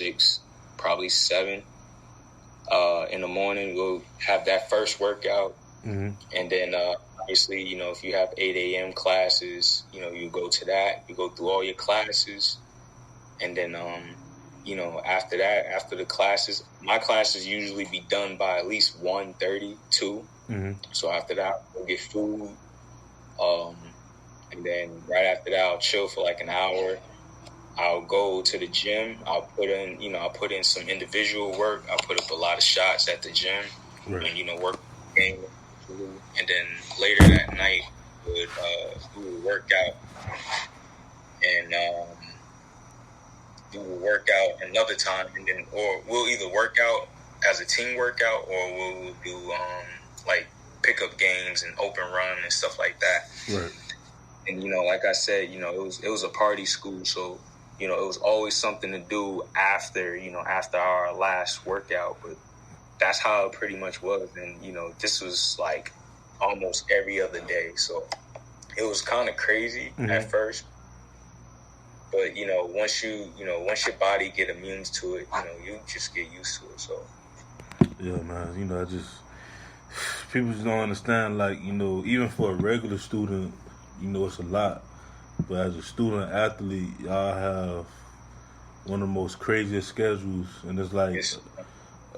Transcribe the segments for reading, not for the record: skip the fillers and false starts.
6, probably 7 in the morning. We'll have that first workout. Mm-hmm. And then, obviously, you know, if you have 8 a.m. classes, you know, you go to that. You go through all your classes. And then, you know, after that, after the classes, my classes usually be done by at least 1:30, 2. Mm-hmm. So after that, we'll get food. And then right after that, I'll chill for like an hour. I'll go to the gym. I'll put in some individual work. I'll put up a lot of shots at the gym. Right. And, you know, work game. And then later that night, we would work out. And we will work out another time, and then, or we'll either work out as a team workout, or we'll do like pickup games and open run and stuff like that. Right. And you know, like I said, you know, it was a party school, so you know, it was always something to do after our last workout. But that's how it pretty much was, and you know, this was like almost every other day, so it was kind of crazy at first. But, you know, once your body get immune to it, you know, you just get used to it, so. Yeah, man, you know, people just don't understand, like, you know, even for a regular student, you know, it's a lot. But as a student athlete, y'all have one of the most craziest schedules, and it's like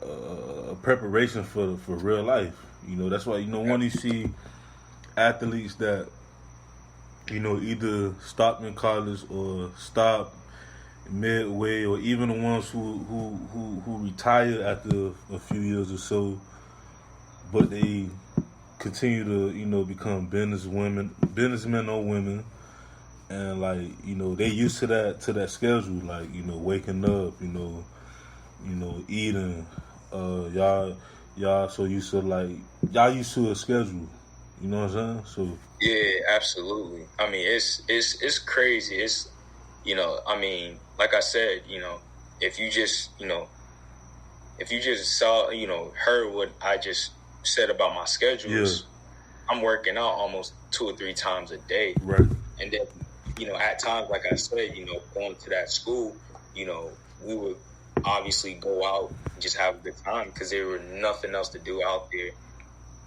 a preparation for real life. You know, that's why, you know, when you see athletes that, you know, either stop in college or stop midway, or even the ones who retire after a few years or so, but they continue to, you know, become businessmen or women, and like, you know, they used to that schedule, like, you know, waking up, you know, eating, y'all so used to, like, y'all used to a schedule. You know what I'm saying? So yeah, absolutely. I mean, it's crazy. It's, you know, I mean, like I said, you know, if you just saw, you know, heard what I just said about my schedules, I'm working out almost 2 or 3 times a day. Right. And then, you know, at times, like I said, you know, going to that school, you know, we would obviously go out and just have a good time because there was nothing else to do out there.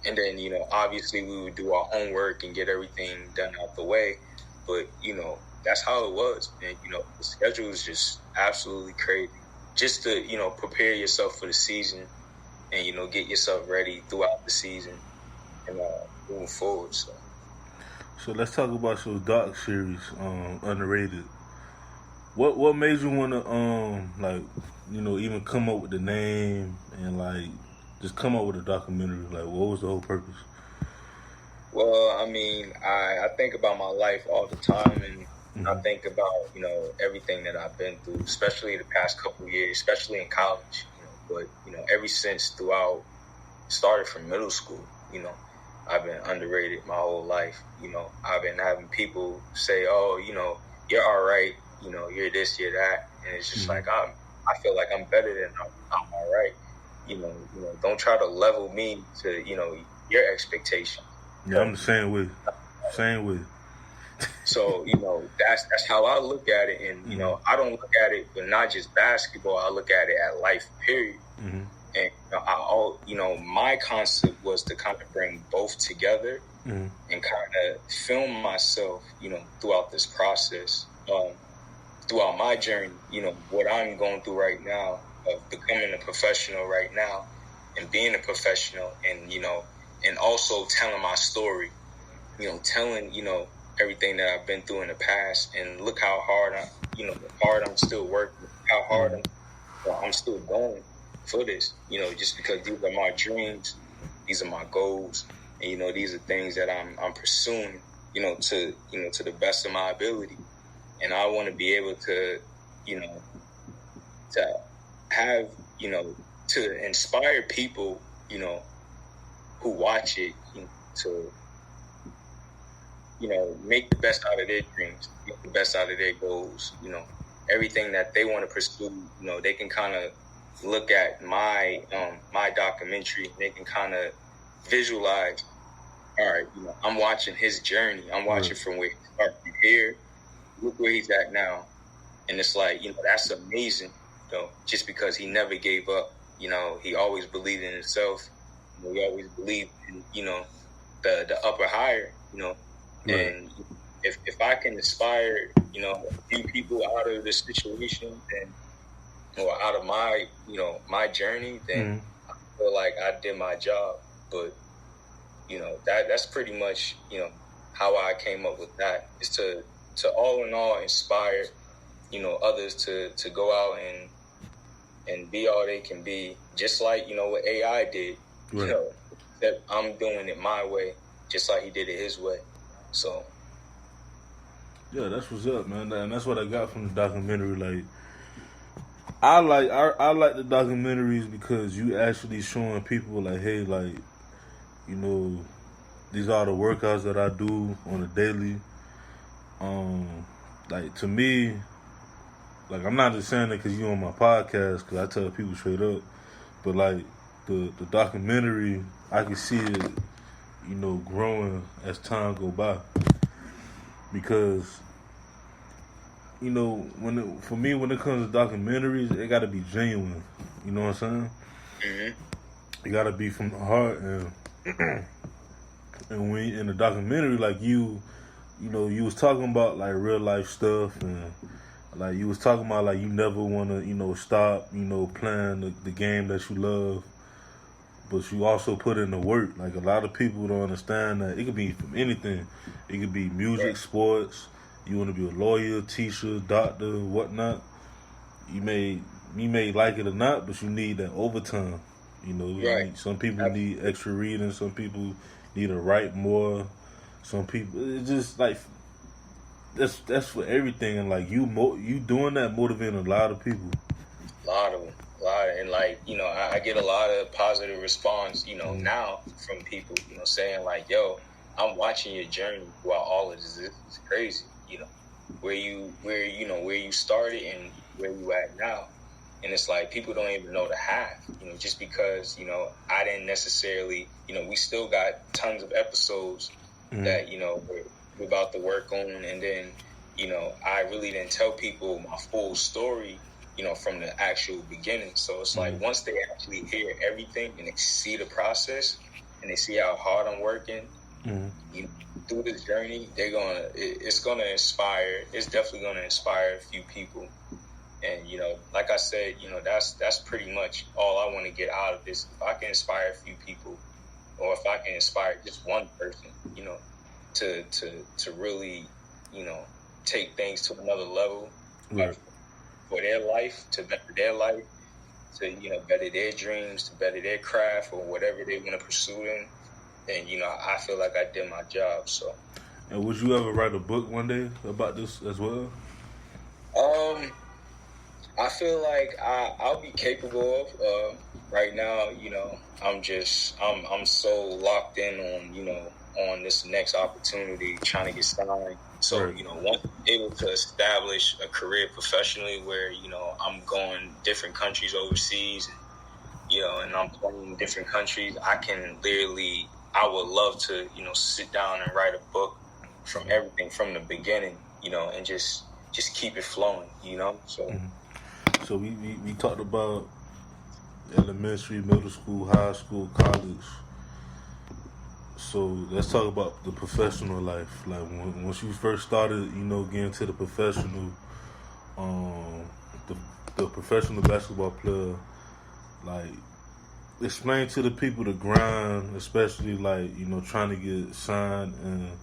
And then, you know, obviously we would do our homework and get everything done out the way. But, you know, that's how it was. And, you know, the schedule is just absolutely crazy. Just to, you know, prepare yourself for the season and, you know, get yourself ready throughout the season and moving forward. So let's talk about your doc series, Underrated. What made you want to, like, you know, even come up with the name and, like, just come up with a documentary? Like, what was the whole purpose? Well, I mean, I think about my life all the time, and I think about, you know, everything that I've been through, especially the past couple of years, especially in college, you know, but, you know, ever since throughout, started from middle school, you know, I've been underrated my whole life. You know, I've been having people say, oh, you know, you're all right, you know, you're this, you're that, and it's just like, I feel like I'm better than I'm all right. You know, don't try to level me to, you know, your expectations. Yeah, I'm the same way. So, you know, that's how I look at it. And, you know, I don't look at it, but not just basketball. I look at it at life, period. And, you know, my concept was to kind of bring both together and kind of film myself, you know, throughout this process, throughout my journey, you know, what I'm going through right now of becoming a professional right now and being a professional, and, you know, and also telling my story, you know, telling, you know, everything that I've been through in the past, and look how hard I'm still working, how hard I'm still going for this, you know, just because these are my dreams, these are my goals, and, you know, these are things that I'm pursuing, you know, to the best of my ability. And I want to be able to, you know, to have, you know, to inspire people, you know, who watch it, you know, to, you know, make the best out of their dreams, make the best out of their goals, you know, everything that they want to pursue, you know, they can kind of look at my documentary, and they can kind of visualize, all right, you know, I'm watching his journey. I'm watching from where he started from here. Look where he's at now. And it's like, you know, that's amazing. just because he never gave up. He always believed in himself. He always believed in, the upper higher, Right. And if I can inspire, a few people out of this situation or out of my, my journey, then I feel like I did my job. But, that's pretty much, how I came up with that, is to all in all inspire, others to go out and be all they can be, just like, what AI did, Right. that I'm doing it my way, just like he did it his way. So. Yeah, that's what's up, man. And that's what I got from the documentary. Like, I like the documentaries because you actually showing people, like, hey, like, these are the workouts that I do on a daily. Like, to me, like, I'm not just saying it because you on my podcast, because I tell people straight up, but, like, the documentary, I can see it, growing as time go by. Because, for me, when it comes to documentaries, it got to be genuine. You know what I'm saying? Mm-hmm. It got to be from the heart. And when in the documentary, like, you was talking about, like, real life stuff, and, like, you was talking about, like, you never want to, stop, playing the game that you love. But you also put in the work. Like, a lot of people don't understand that it could be from anything. It could be music, Right. sports. You want to be a lawyer, teacher, doctor, whatnot. You may like it or not, but you need that overtime. Right. Some people need extra reading. Some people need to write more. Some people, it's just like that's for everything. And, like, you doing that motivating a lot of people. A lot of them. And, like, I get a lot of positive response, now from people, saying, like, yo, I'm watching your journey while all of this is crazy, where you started and where you at now. And it's like, people don't even know the half, just because, I didn't necessarily, we still got tons of episodes that, we're about to work on. And then, I really didn't tell people my full story, from the actual beginning. So it's like, once they actually hear everything and they see the process and they see how hard I'm working through this journey, it's gonna inspire. It's definitely gonna inspire a few people. And, like I said, that's pretty much all I want to get out of this. If I can inspire a few people, or if I can inspire just one person, to really, take things to another level. Right. For their life, to better their life, to, better their dreams, to better their craft, or whatever they want to pursue in. And, I feel like I did my job, so. And would you ever write a book one day about this as well? I feel like I'll be capable of. Right now, I'm so locked in on, on this next opportunity, trying to get signed. So, Right. Once I'm able to establish a career professionally where, I'm going different countries overseas, and I'm playing in different countries, I would love to, sit down and write a book from everything from the beginning, and just keep it flowing, so. So we talked about elementary, middle school, high school, college. So let's talk about the professional life. Like, once you first started, getting to the professional, the professional basketball player, like, explain to the people the grind, especially, like, trying to get signed and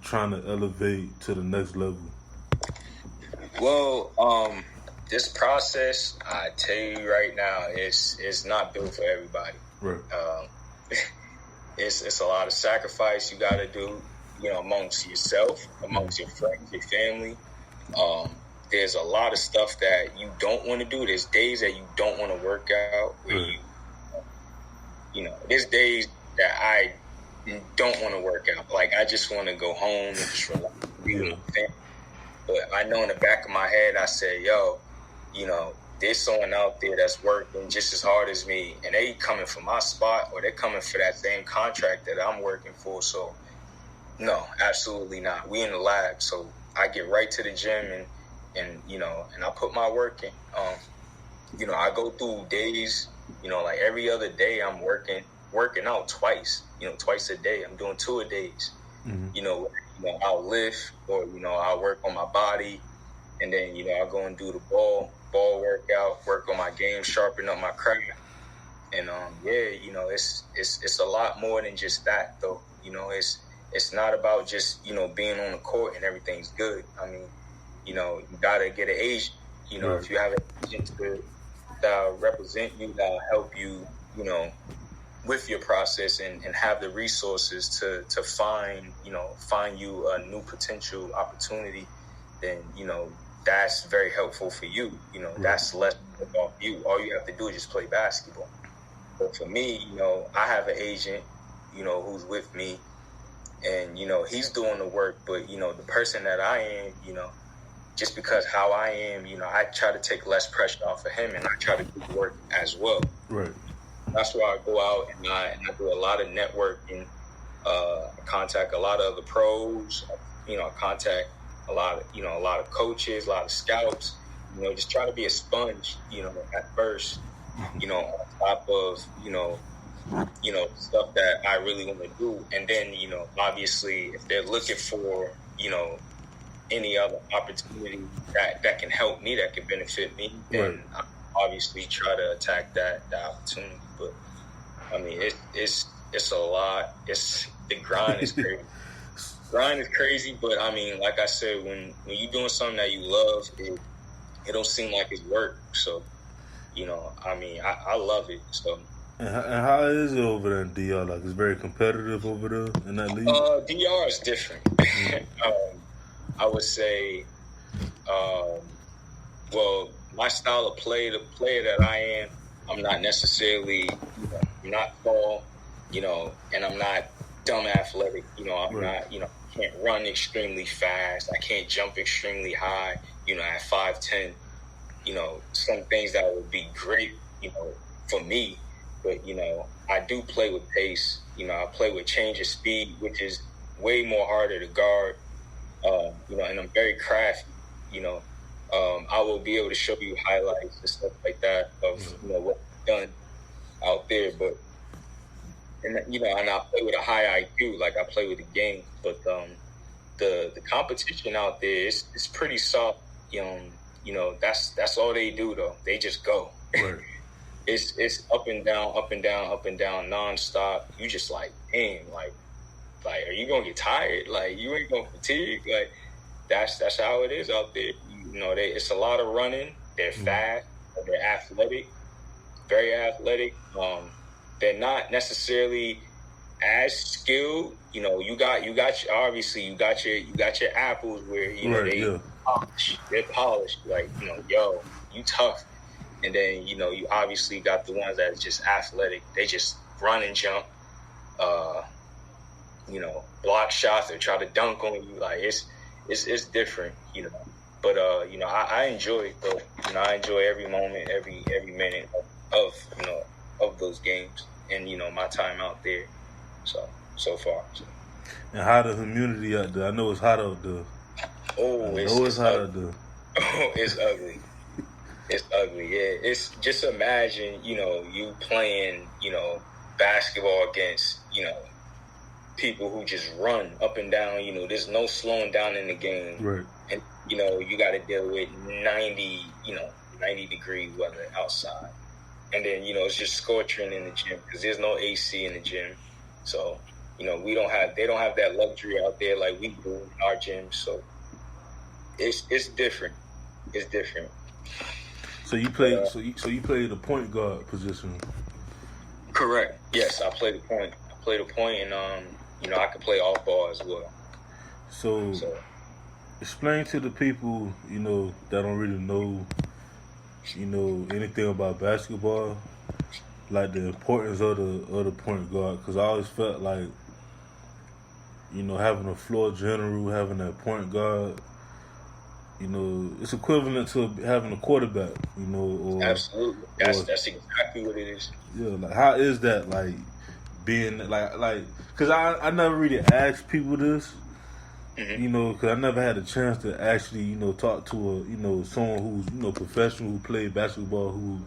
trying to elevate to the next level. Well, this process, I tell you right now, it's not built for everybody. Right. It's a lot of sacrifice you got to do, amongst yourself, amongst your friends, your family. There's a lot of stuff that you don't want to do. There's days that you don't want to work out. Where there's days that I don't want to work out. Like, I just want to go home and just relax. But I know in the back of my head, I say, yo, there's someone out there that's working just as hard as me, and they coming for my spot, or they're coming for that same contract that I'm working for. So, no, absolutely not. We in the lab, so I get right to the gym and I put my work in. you know, I go through days, you know, like every other day I'm working out twice, you know, twice a day. I'm doing 2 a days. You know, I'll lift, or, you know, I'll work on my body, and then, you know, I'll go and do the ball workout, work on my game, sharpen up my craft. And yeah, you know, it's a lot more than just that, though. You know, it's not about just, you know, being on the court and everything's good. I mean, you know, you gotta get an agent. You know, if you have an agent that'll represent you, that'll help you, you know, with your process, and have the resources to find you a new potential opportunity, then, you know, that's very helpful for you. You know, that's less about you. All you have to do is just play basketball. But for me, you know, I have an agent, you know, who's with me, and, you know, he's doing the work. But, you know, the person that I am, you know, just because how I am, you know, I try to take less pressure off of him, and I try to do work as well. Right. That's why I go out and I do a lot of networking. I contact a lot of the pros. You know, I contact a lot of coaches, a lot of scouts. You know, just try to be a sponge. You know, at first, you know, on top of you know stuff that I really want to do, and then, you know, obviously, if they're looking for, you know, any other opportunity that can help me, that can benefit me, then I obviously try to attack that opportunity. But I mean, it's a lot. The grind is crazy. Grind is crazy, but I mean, like I said, when you're doing something that you love, it don't seem like it's work. So, you know, I mean, I love it. So. And how is it over there in DR? Like, it's very competitive over there in that league? DR is different. I would say, well, my style of play, the player that I am, I'm not necessarily, you know, I'm not tall, you know, and I'm not dumb athletic. You know, I'm not, you know, can't run extremely fast. I can't jump extremely high, you know, at 5'10". You know, some things that would be great, you know, for me. But, you know, I do play with pace. You know, I play with change of speed, which is way more harder to guard. You know, and I'm very crafty. You know, I will be able to show you highlights and stuff like that of, you know, what I've done out there. But, and, you know, and I play with a high IQ, like I play with the game. But the competition out there is pretty soft. You know, that's all they do, though. They just go. Right. It's up and down, up and down, up and down, nonstop. You just like, damn, like, are you gonna get tired? Like, you ain't gonna fatigue? Like, that's how it is out there. You know, it's a lot of running. They're fast. They're athletic, very athletic. They're not necessarily as skilled. You know, you got your apples where, you know, they're polished. Like, you know, yo, you tough. And then, you know, you obviously got the ones that are just athletic. They just run and jump, you know, block shots or try to dunk on you. Like, it's different, you know. But, you know, I enjoy it, though. You know, I enjoy every moment, every minute of, you know, of those games and, you know, my time out there. So far. And how the community out there? I know it's hot out there. Oh, it's hot out there. Oh, it's ugly. It's ugly, yeah. It's just imagine, you know, you playing, you know, basketball against, you know, people who just run up and down. You know, there's no slowing down in the game. Right. And, you know, you got to deal with 90 degree weather outside. And then, you know, it's just scorching in the gym because there's no AC in the gym. So, you know, they don't have that luxury out there like we do in our gym. So it's different. It's different. So you play. So you play the point guard position. Correct. Yes, I play the point. And you know, I can play off ball as well. So explain to the people, you know, that don't really know, you know, anything about basketball, like the importance of the point guard. Because I always felt like, you know, having a floor general, having that point guard, you know, it's equivalent to having a quarterback, you know. Or, absolutely. That's exactly what it is. Yeah, like, how is that, like, being, like, because I never really asked people this, You know, because I never had a chance to actually, you know, talk to a, you know, someone who's, you know, professional, who played basketball, who